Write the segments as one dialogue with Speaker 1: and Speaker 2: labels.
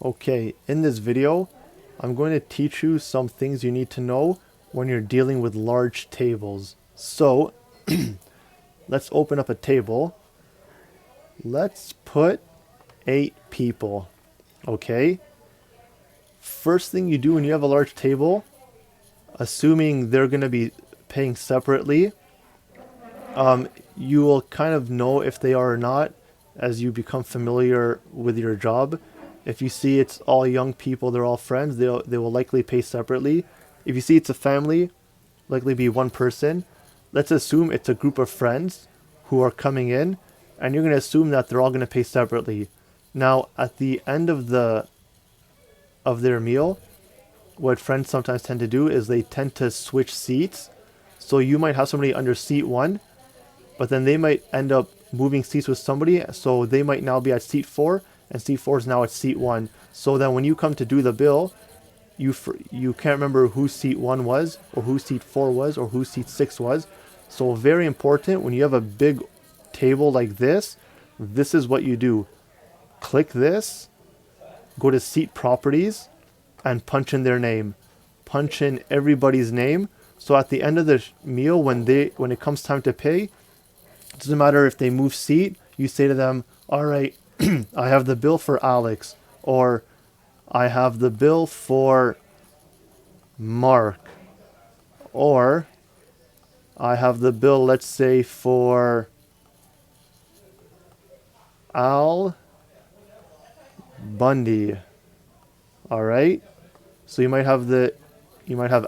Speaker 1: Okay, in this video, I'm going to teach you some things you need to know when you're dealing with large tables. So, let's open up a table. Let's put 8 people, okay? First thing you do when you have a large table, assuming they're going to be paying separately, you will kind of know if they are or not as you become familiar with your job. If you see it's all young people, they're all friends, they will likely pay separately. If you see it's a family, likely be one person. Let's assume it's a group of friends who are coming in, and you're going to assume that they're all going to pay separately. Now, at the end of their meal, what friends sometimes tend to do is they tend to switch seats. So you might have somebody under seat 1, but then they might end up moving seats with somebody, so they might now be at seat 4, and seat 4 is now at seat 1. So then when you come to do the bill, you can't remember who seat 1 was, or who seat 4 was, or who seat 6 was. So very important, when you have a big table like this is what you do. Click this, go to seat properties, and punch in their name. Punch in everybody's name. So at the end of the meal, when it comes time to pay, it doesn't matter if they move seat, you say to them, all right, I have the bill for Alex, or I have the bill for Mark, or I have the bill, let's say, for Al Bundy. All right. So you might have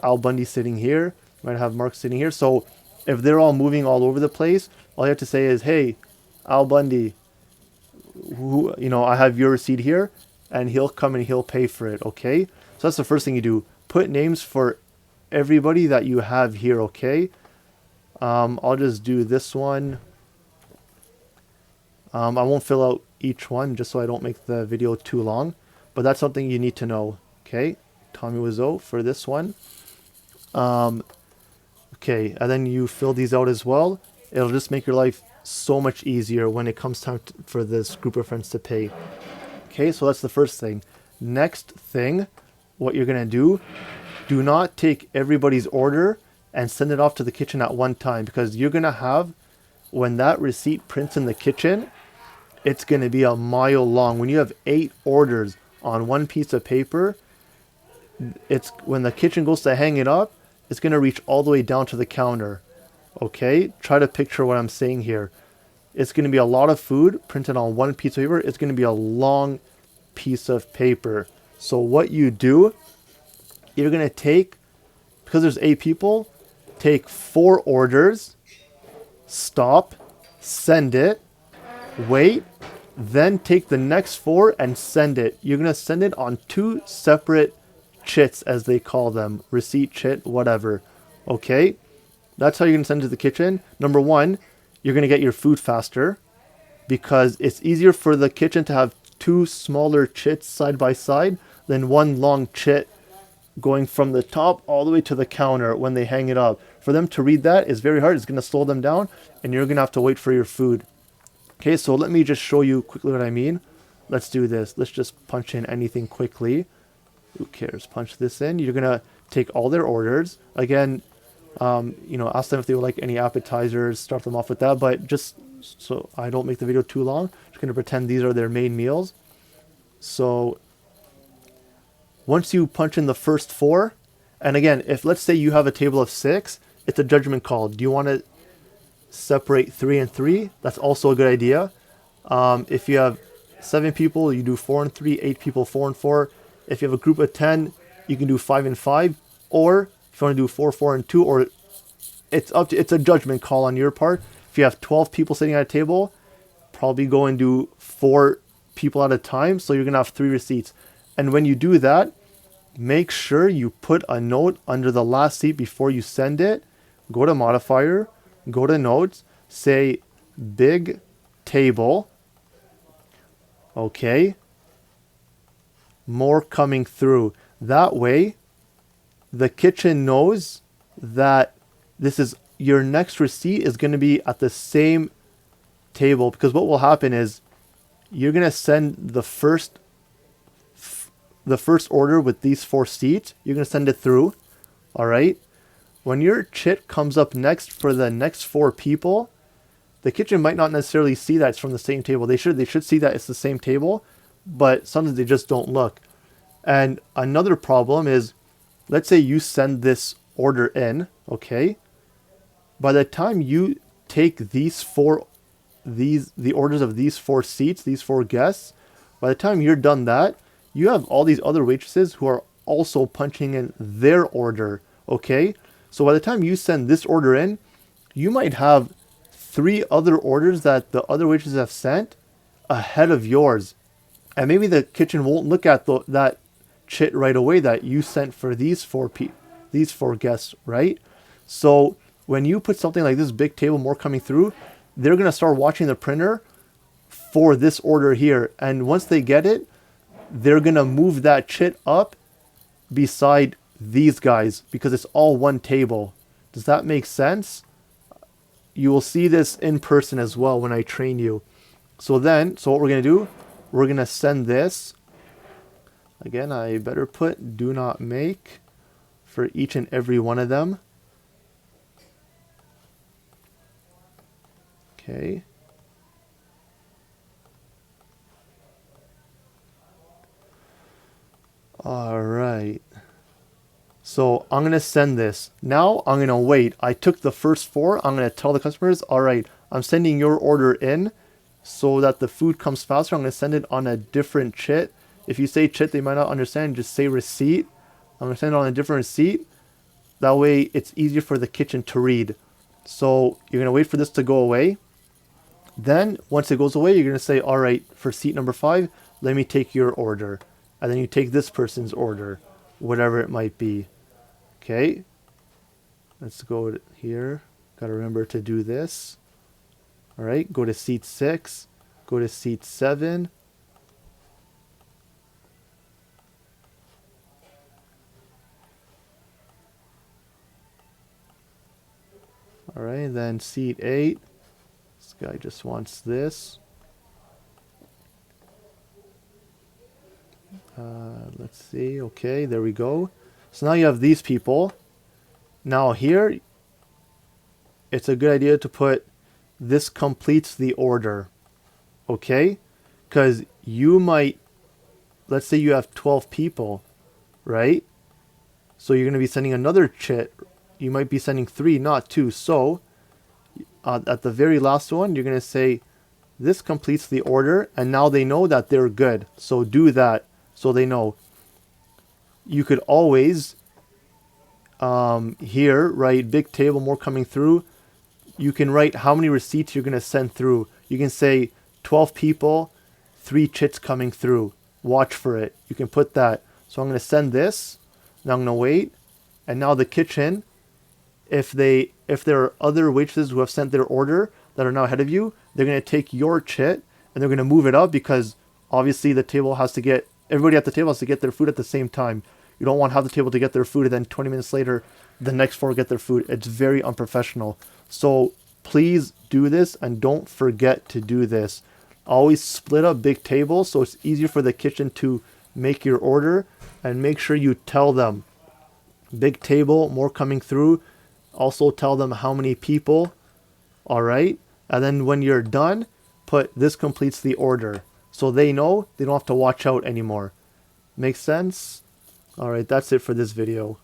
Speaker 1: Al Bundy sitting here, you might have Mark sitting here. So if they're all moving all over the place, all you have to say is, hey, Al Bundy, I have your receipt here, and he'll come and he'll pay for it, okay? So that's the first thing you do. Put names for everybody that you have here, okay? I'll just do this one. I won't fill out each one just so I don't make the video too long, but that's something you need to know, okay? Tommy Wiseau for this one. Okay, and then you fill these out as well. It'll just make your life so much easier when it comes time for this group of friends to pay. Okay, so that's the first thing. Next thing, what you're going to do not take everybody's order and send it off to the kitchen at one time, because you're going to have, when that receipt prints in the kitchen, it's going to be a mile long. When you have 8 orders on one piece of paper, when the kitchen goes to hang it up, it's going to reach all the way down to the counter. Okay, try to picture what I'm saying here. It's going to be a lot of food printed on one piece of paper. It's going to be a long piece of paper. So what you do, you're going to take, because there's 8 people, take 4 orders, stop, send it, wait, then take the next 4 and send it. You're going to send it on 2 separate chits, as they call them, receipt, chit, whatever. Okay, that's how you're going to send it to the kitchen. Number 1, you're going to get your food faster, because it's easier for the kitchen to have 2 smaller chits side by side than one long chit going from the top all the way to the counter when they hang it up. For them to read that is very hard. It's going to slow them down, and you're going to have to wait for your food. Okay, so let me just show you quickly what I mean. Let's do this. Let's just punch in anything quickly. Who cares? Punch this in. You're going to take all their orders. Again, ask them if they would like any appetizers, start them off with that, but just so I don't make the video too long, I'm just going to pretend these are their main meals. So once you punch in the first 4, and again, if let's say you have a table of 6, it's a judgment call. Do you want to separate 3 and 3? That's also a good idea. If you have 7 people, you do 4 and 3, 8 people, 4 and 4. If you have a group of 10, you can do 5 and 5, or if you want to do 4, 4 and 2, or it's a judgment call on your part. If you have 12 people sitting at a table, probably go and do 4 people at a time, so you're going to have 3 receipts. And when you do that, make sure you put a note under the last seat before you send it. Go to modifier, go to notes, say big table. Okay. More coming through. That way, the kitchen knows that this is your next receipt is going to be at the same table, because what will happen is you're going to send the first the first order with these 4 seats. You're going to send it through. All right. When your chit comes up next for the next 4 people, the kitchen might not necessarily see that it's from the same table. They should see that it's the same table, but sometimes they just don't look. And another problem is, let's say you send this order in, okay? By the time you take the orders of these 4 seats, these 4 guests, by the time you're done that, you have all these other waitresses who are also punching in their order, okay? So by the time you send this order in, you might have 3 other orders that the other waitresses have sent ahead of yours. And maybe the kitchen won't look at that chit right away that you sent for these 4 guests, right? So when you put something like this big table more coming through, they're going to start watching the printer for this order here. And once they get it, they're going to move that chit up beside these guys because it's all one table. Does that make sense? You will see this in person as well when I train you. So what we're going to do, we're going to send this. Again, I better put do not make for each and every one of them. Okay. All right. So I'm going to send this. Now I'm going to wait. I took the first 4. I'm going to tell the customers, all right, I'm sending your order in so that the food comes faster. I'm going to send it on a different chit. If you say chit, they might not understand. Just say receipt. I'm going to send it on a different receipt. That way it's easier for the kitchen to read. So you're going to wait for this to go away. Then once it goes away, you're going to say, all right, for seat number 5, let me take your order. And then you take this person's order, whatever it might be. Okay. Let's go here. Got to remember to do this. All right. Go to seat 6. Go to seat 7. All right. Then seat 8. This guy just wants this. Let's see. Okay, there we go. So now you have these people. Now here, it's a good idea to put this completes the order. Okay? Because you might, let's say you have 12 people, right? So you're going to be sending another chit. You might be sending 3, not 2. So at the very last one, you're going to say, this completes the order. And now they know that they're good. So do that so they know. You could always, here, write big table, more coming through. You can write how many receipts you're going to send through. You can say 12 people, 3 chits coming through. Watch for it. You can put that. So I'm going to send this. Now I'm going to wait. And now the kitchen, if there are other waitresses who have sent their order that are now ahead of you, they're going to take your chit and they're going to move it up because obviously everybody at the table has to get their food at the same time. You don't want half the table to get their food and then 20 minutes later, the next 4 get their food. It's very unprofessional. So please do this and don't forget to do this. Always split up big tables so it's easier for the kitchen to make your order, and make sure you tell them big table, more coming through. Also tell them how many people. All right. And then when you're done, put this completes the order. So they know they don't have to watch out anymore. Make sense? All right, that's it for this video.